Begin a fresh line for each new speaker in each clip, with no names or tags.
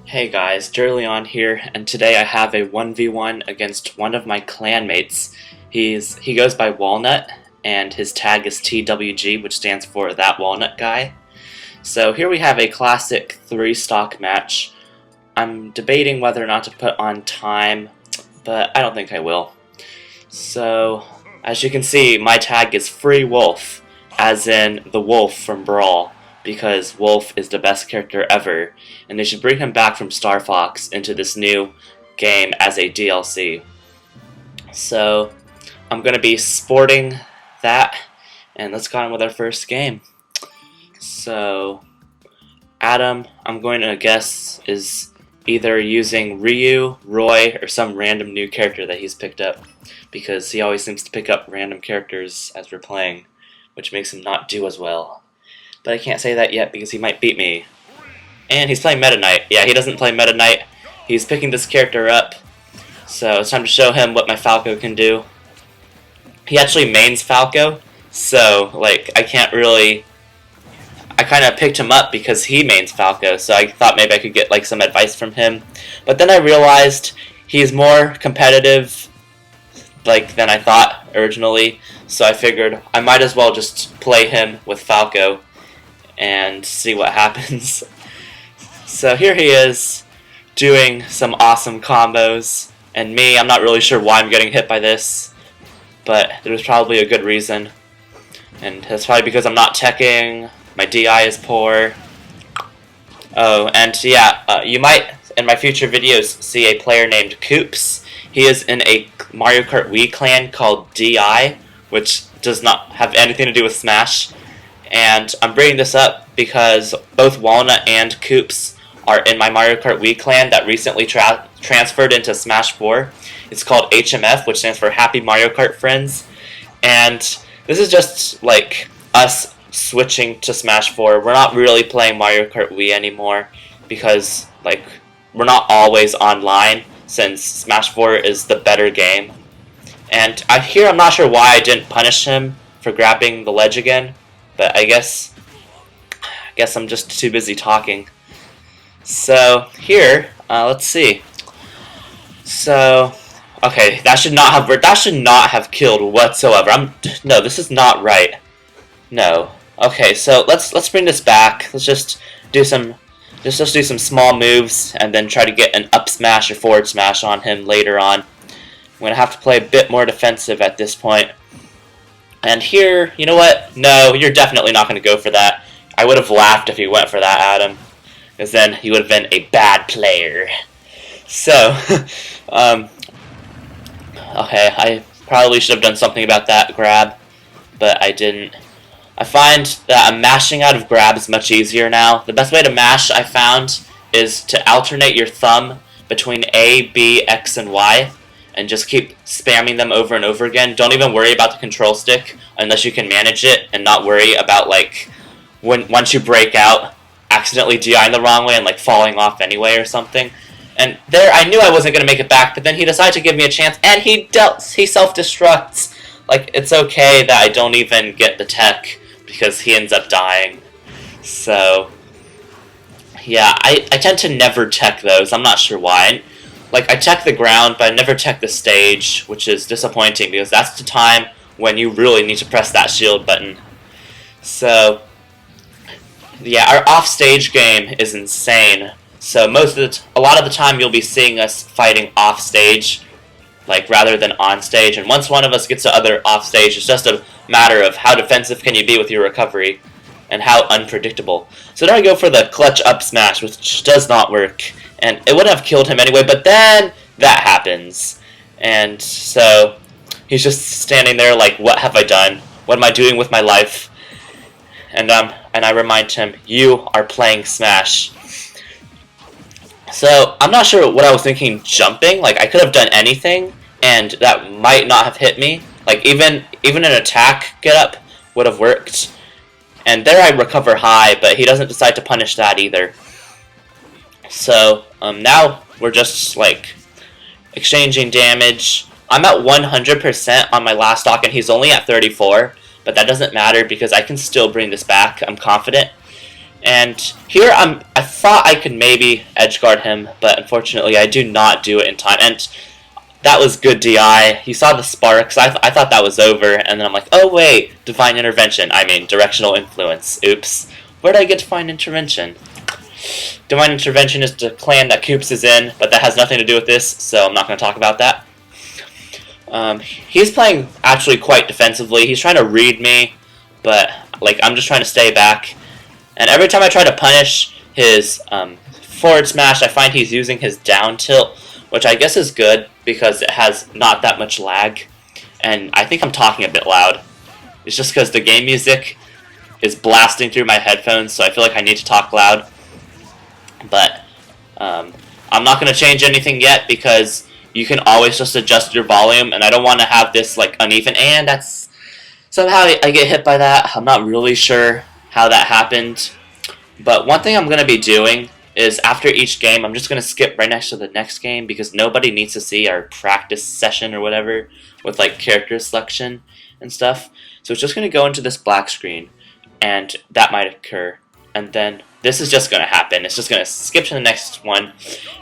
Hey guys, Durleon here, and today I have a 1v1 against one of my clanmates. He goes by Walnut, and his tag is TWG, which stands for That Walnut Guy. So here we have a classic 3-stock match. I'm debating whether or not to put on time, but I don't think I will. So, as you can see, my tag is Free Wolf, as in the wolf from Brawl, because Wolf is the best character ever, and they should bring him back from Star Fox into this new game as a DLC. So, I'm going to be sporting that, and let's go on with our first game. So, Adam, I'm going to guess, is either using Ryu, Roy, or some random new character that he's picked up, because he always seems to pick up random characters as we're playing, which makes him not do as well. But I can't say that yet because he might beat me. And he's playing Meta Knight. Yeah, he doesn't play Meta Knight. He's picking this character up, so it's time to show him what my Falco can do. He actually mains Falco, so like I can't really. I kind of picked him up because he mains Falco, so I thought maybe I could get like some advice from him. But then I realized he's more competitive than I thought originally, so I figured I might as well just play him with Falco and see what happens. So here he is doing some awesome combos, and me, I'm not really sure why I'm getting hit by this, but there was probably a good reason, and that's probably because I'm not teching. My DI is poor. Oh, and yeah, you might, in my future videos, see a player named Koops. He is in a Mario Kart Wii clan called DI, which does not have anything to do with Smash. And I'm bringing this up because both Walnut and Koops are in my Mario Kart Wii clan that recently transferred into Smash 4. It's called HMF, which stands for Happy Mario Kart Friends. And this is just like us switching to Smash 4. We're not really playing Mario Kart Wii anymore because like we're not always online since Smash 4 is the better game. And I'm not sure why I didn't punish him for grabbing the ledge again, but I guess I'm just too busy talking. So here, let's see. So okay, that should not have killed whatsoever. No, this is not right. No. Okay, so let's bring this back. Let's just do some small moves and then try to get an up smash or forward smash on him later on. I'm gonna have to play a bit more defensive at this point. And here, you know what? No, you're definitely not gonna go for that. I would have laughed if you went for that, Adam, because then you would have been a bad player. So, okay, I probably should have done something about that grab, but I didn't. I find that I'm mashing out of grabs much easier now. The best way to mash, I found, is to alternate your thumb between A, B, X, and Y, and just keep spamming them over and over again. Don't even worry about the control stick unless you can manage it, and not worry about like once you break out, accidentally DIing the wrong way and like falling off anyway or something. And there, I knew I wasn't gonna make it back, but then he decided to give me a chance, and he self-destructs. Like, it's okay that I don't even get the tech, because he ends up dying. So, yeah, I tend to never tech those. I'm not sure why. Like, I tech the ground, but I never tech the stage, which is disappointing, because that's the time when you really need to press that shield button. So, yeah, our off-stage game is insane. So a lot of the time you'll be seeing us fighting off-stage, like rather than on stage, and once one of us gets to other off stage, it's just a matter of how defensive can you be with your recovery and how unpredictable. So then I go for the clutch up smash, which does not work, and it would have killed him anyway, but then that happens, and so he's just standing there like, what have I done? What am I doing with my life? And I remind him, you are playing Smash. So, I'm not sure what I was thinking jumping. Like, I could have done anything, and that might not have hit me. Like, even an attack get-up would have worked. And there I recover high, but he doesn't decide to punish that either. So, now we're just, like, exchanging damage. I'm at 100% on my last stock, and he's only at 34. But that doesn't matter, because I can still bring this back. I'm confident. And here I thought I could maybe edge guard him, but unfortunately I do not do it in time. And that was good DI. You saw the sparks. I thought that was over, and then I'm like, oh wait, divine intervention. I mean, directional influence. Oops. Where did I get divine intervention? Divine intervention is the clan that Koops is in, but that has nothing to do with this, so I'm not going to talk about that. He's playing actually quite defensively. He's trying to read me, but like I'm just trying to stay back. And every time I try to punish his forward smash, I find he's using his down tilt, which I guess is good because it has not that much lag. And I think I'm talking a bit loud. It's just because the game music is blasting through my headphones, so I feel like I need to talk loud. But I'm not going to change anything yet because you can always just adjust your volume, and I don't want to have this like uneven, and that's somehow I get hit by that. I'm not really sure how that happened. But one thing I'm going to be doing is after each game, I'm just going to skip right next to the next game because nobody needs to see our practice session or whatever with like character selection and stuff. So it's just going to go into this black screen, and that might occur. And then this is just going to happen. It's just going to skip to the next one.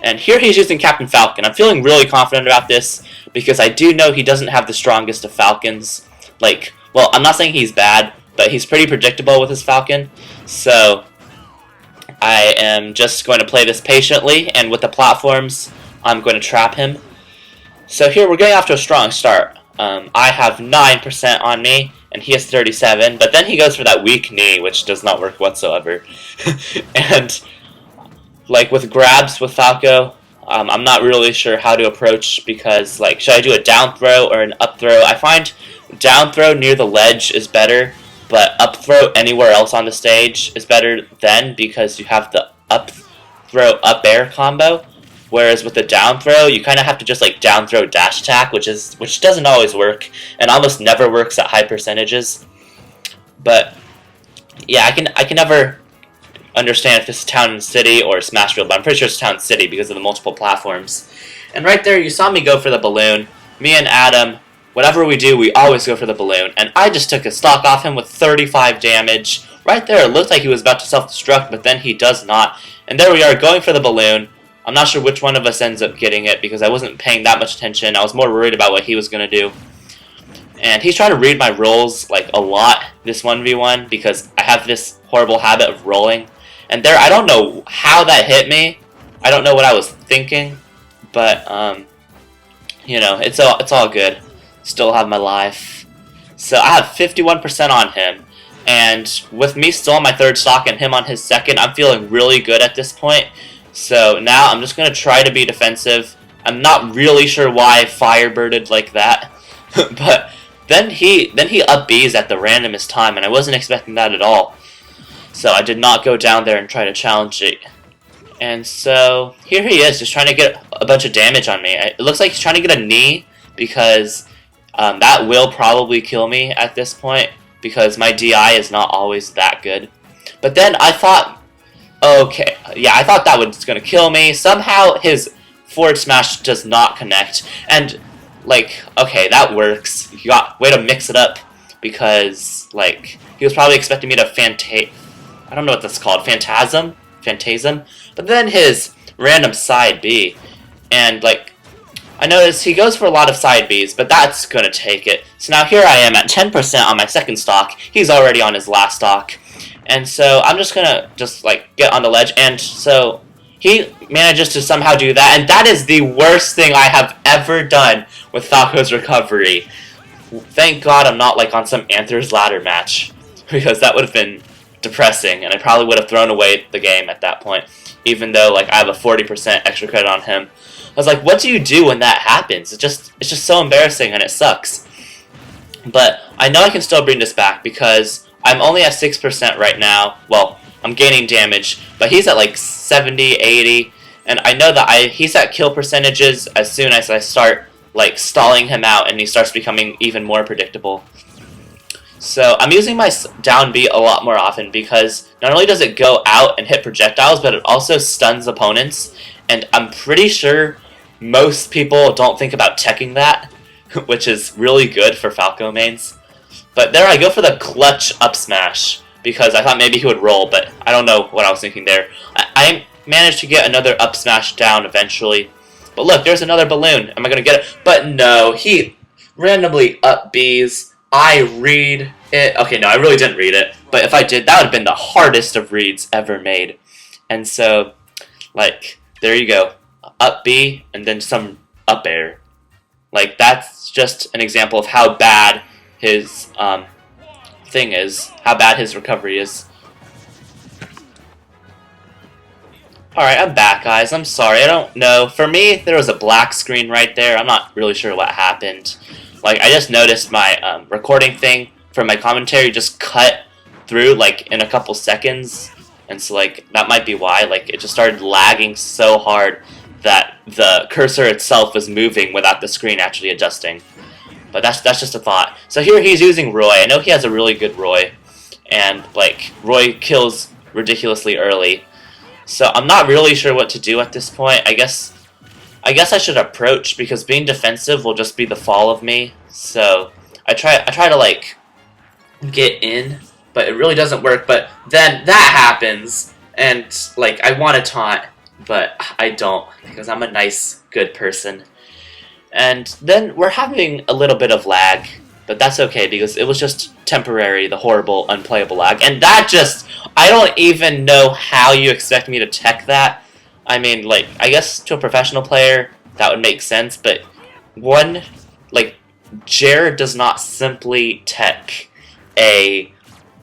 And here he's using Captain Falcon. I'm feeling really confident about this because I do know he doesn't have the strongest of Falcons. Like, well, I'm not saying he's bad, but he's pretty predictable with his Falcon. So I am just going to play this patiently, and with the platforms, I'm going to trap him. So here we're getting off to a strong start. I have 9% on me, and he has 37, but then he goes for that weak knee, which does not work whatsoever. And like with grabs with Falco, I'm not really sure how to approach because like should I do a down throw or an up throw? I find down throw near the ledge is better, but up throw anywhere else on the stage is better then because you have the up throw up air combo. Whereas with the down throw, you kind of have to just like down throw dash attack, which doesn't always work and almost never works at high percentages. But yeah, I can never understand if this is Town and City or Smashville, but I'm pretty sure it's Town and City because of the multiple platforms. And right there, you saw me go for the balloon. Me and Adam, whatever we do, we always go for the balloon. And I just took a stock off him with 35 damage. Right there, it looked like he was about to self-destruct, but then he does not. And there we are, going for the balloon. I'm not sure which one of us ends up getting it because I wasn't paying that much attention. I was more worried about what he was going to do. And he's trying to read my rolls like a lot, this 1v1, because I have this horrible habit of rolling. And there, I don't know how that hit me. I don't know what I was thinking. But, you know, it's all good. Still have my life. So I have 51% on him. And with me still on my third stock and him on his second, I'm feeling really good at this point. So now I'm just going to try to be defensive. I'm not really sure why I firebirded like that. But then he up B's at the randomest time, and I wasn't expecting that at all. So I did not go down there and try to challenge it. And so here he is, just trying to get a bunch of damage on me. It looks like he's trying to get a knee, because that will probably kill me at this point, because my DI is not always that good. But then I thought, okay, yeah, I thought that was going to kill me. Somehow his forward smash does not connect. And, like, okay, that works. You got way to mix it up. Because, like, he was probably expecting me to I don't know what that's called. Phantasm? But then his random side B. And, like, I noticed he goes for a lot of side Bs, but that's going to take it. So now here I am at 10% on my second stock. He's already on his last stock. And so I'm just going to like get on the ledge. And so he manages to somehow do that. And that is the worst thing I have ever done with Falco's recovery. Thank God I'm not like on some Anthers ladder match, because that would have been depressing. And I probably would have thrown away the game at that point, even though like I have a 40% extra credit on him. I was like, what do you do when that happens? It's just so embarrassing and it sucks. But I know I can still bring this back because I'm only at 6% right now. Well, I'm gaining damage, but he's at like 70, 80, and I know that he's at kill percentages as soon as I start like stalling him out and he starts becoming even more predictable. So I'm using my down B a lot more often because not only does it go out and hit projectiles, but it also stuns opponents, and I'm pretty sure most people don't think about teching that, which is really good for Falco mains. But there I go for the clutch up smash, because I thought maybe he would roll, but I don't know what I was thinking there. I managed to get another up smash down eventually. But look, there's another balloon. Am I going to get it? But no, he randomly up Bs. I read it. Okay, no, I really didn't read it. But if I did, that would have been the hardest of reads ever made. And so, like, there you go. Up B and then some up air. Like, that's just an example of how bad his thing is. How bad his recovery is. Alright, I'm back, guys. I'm sorry. I don't know. For me, there was a black screen right there. I'm not really sure what happened. Like, I just noticed my recording thing for my commentary just cut through, like, in a couple seconds. And so, like, that might be why. Like, it just started lagging so hard that the cursor itself was moving without the screen actually adjusting. But that's just a thought. So here he's using Roy. I know he has a really good Roy. And, like, Roy kills ridiculously early. So I'm not really sure what to do at this point. I guess I should approach, because being defensive will just be the fall of me. So I try to like get in, but it really doesn't work. But then that happens, and like I want to taunt, but I don't, because I'm a nice, good person. And then we're having a little bit of lag, but that's okay, because it was just temporary, the horrible, unplayable lag. And that just, I don't even know how you expect me to tech that. I mean, like, I guess to a professional player, that would make sense, but Jared does not simply tech a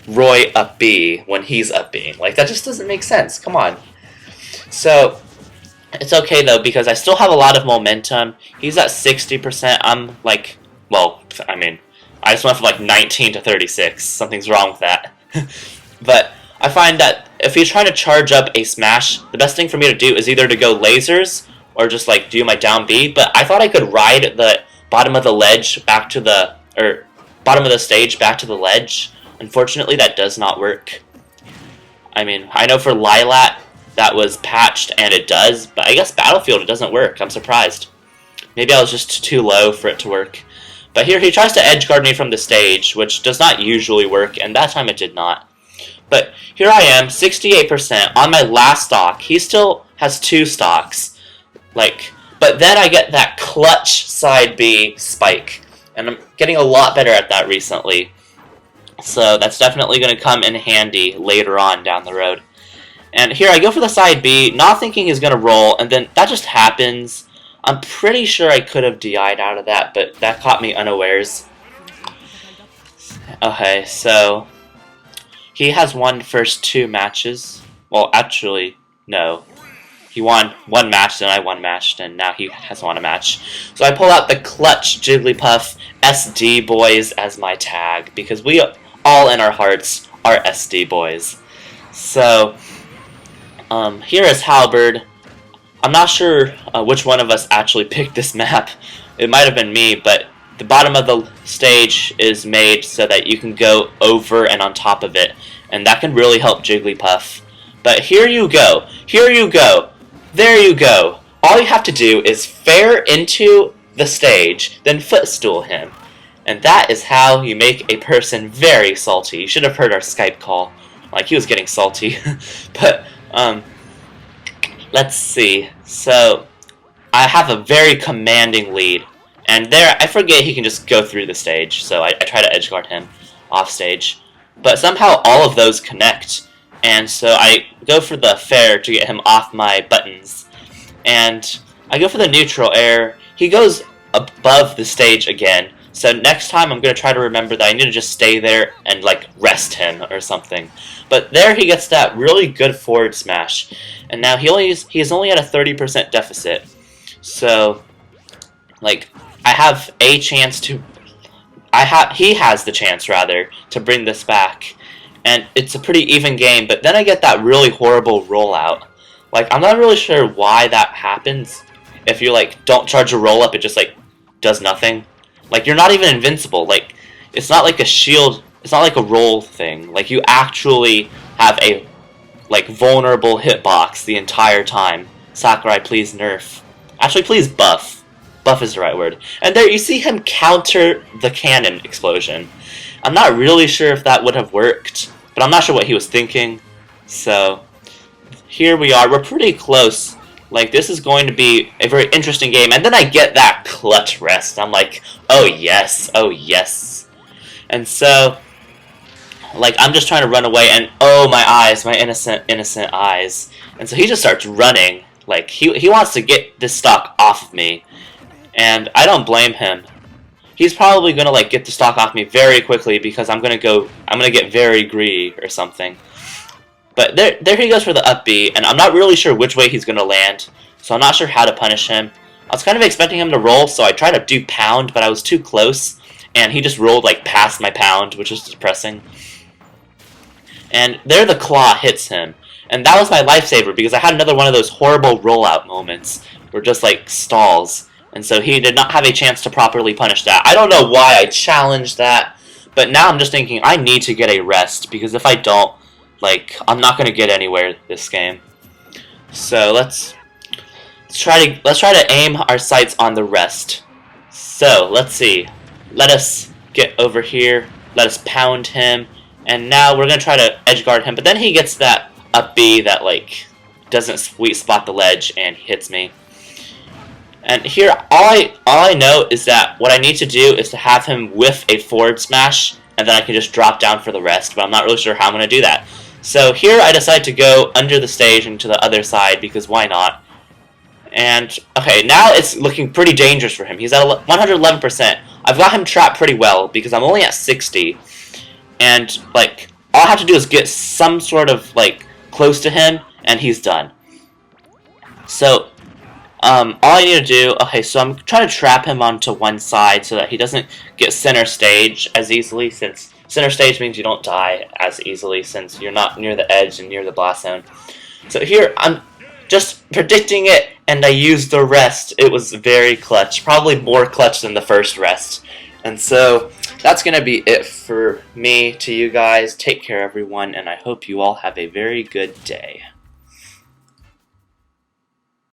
Roy up B when he's up B. Like, that just doesn't make sense. Come on. So, it's okay, though, because I still have a lot of momentum. He's at 60%. I'm, like, well, I mean, I just went from, like, 19 to 36. Something's wrong with that. But I find that if he's trying to charge up a smash, the best thing for me to do is either to go lasers or just, like, do my down B. But I thought I could ride the bottom of the ledge back to the, or bottom of the stage back to the ledge. Unfortunately, that does not work. I mean, I know for Lilat that was patched and it does, but I guess Battlefield it doesn't work. I'm surprised. Maybe I was just too low for it to work. But here he tries to edge guard me from the stage, which does not usually work, and that time it did not. But here I am, 68% on my last stock. He still has 2 stocks. But then I get that clutch side B spike, and I'm getting a lot better at that recently. So that's definitely going to come in handy later on down the road. And here I go for the side B, not thinking he's going to roll, and then that just happens. I'm pretty sure I could have DI'd out of that, but that caught me unawares. Okay, so he has won the first 2 matches. Well, actually, no. He won 1 match, then I won a match, and now he has won a match. So I pull out the clutch Jigglypuff SD boys as my tag, because we all in our hearts are SD boys. So here is Halberd. I'm not sure which one of us actually picked this map. It might have been me, but the bottom of the stage is made so that you can go over and on top of it, and that can really help Jigglypuff. But here you go. Here you go. There you go. All you have to do is fare into the stage, then footstool him. And that is how you make a person very salty. You should have heard our Skype call. Like, he was getting salty. But, let's see. So, I have a very commanding lead. And there, I forget he can just go through the stage. So I try to edgeguard him off stage. But somehow all of those connect. And so I go for the fair to get him off my buttons. And I go for the neutral air. He goes above the stage again. So next time I'm going to try to remember that I need to just stay there and like rest him or something. But there he gets that really good forward smash. And now he is only at a 30% deficit. So like I have a chance to he has the chance rather to bring this back. And it's a pretty even game, but then I get that really horrible rollout. Like, I'm not really sure why that happens. If you, like, don't charge a roll-up, it just, like, does nothing. Like, you're not even invincible. Like, it's not like a shield, it's not like a roll thing. Like, you actually have a, like, vulnerable hitbox the entire time. Sakurai, please nerf. Actually, please buff. Buff is the right word. And there, you see him counter the cannon explosion. I'm not really sure if that would have worked, but I'm not sure what he was thinking. So here we are. We're pretty close. Like, this is going to be a very interesting game. And then I get that clutch rest. I'm like, oh yes, oh yes. And so, like, I'm just trying to run away, and oh, my eyes, my innocent eyes. And so he just starts running. Like, he wants to get this stock off of me. And I don't blame him. He's probably gonna, like, get the stock off me very quickly because I'm gonna get very greedy or something. But there he goes for the up B, and I'm not really sure which way he's going to land, so I'm not sure how to punish him. I was kind of expecting him to roll, so I tried to do pound, but I was too close, and he just rolled like past my pound, which is depressing. And there the claw hits him, and that was my lifesaver because I had another one of those horrible rollout moments where just like stalls, and so he did not have a chance to properly punish that. I don't know why I challenged that, but now I'm just thinking I need to get a rest because if I don't, like, I'm not gonna get anywhere this game. So let's try to aim our sights on the rest. So let's see. Let us get over here. Let us pound him, and now we're gonna try to edge guard him. But then he gets that up B that like doesn't sweet spot the ledge and hits me. And here, all I know is that what I need to do is to have him whiff a forward smash, and then I can just drop down for the rest. But I'm not really sure how I'm gonna do that. So here I decide to go under the stage and to the other side because why not? And okay, now it's looking pretty dangerous for him. He's at 111%. I've got him trapped pretty well because I'm only at 60. And like all I have to do is get some sort of like close to him and he's done. So all I need to do, okay, so I'm trying to trap him onto one side so that he doesn't get center stage as easily, since center stage means you don't die as easily since you're not near the edge and near the blast zone. So here, I'm just predicting it, and I used the rest. It was very clutch, probably more clutch than the first rest. And so, that's going to be it for me to you guys. Take care, everyone, and I hope you all have a very good day.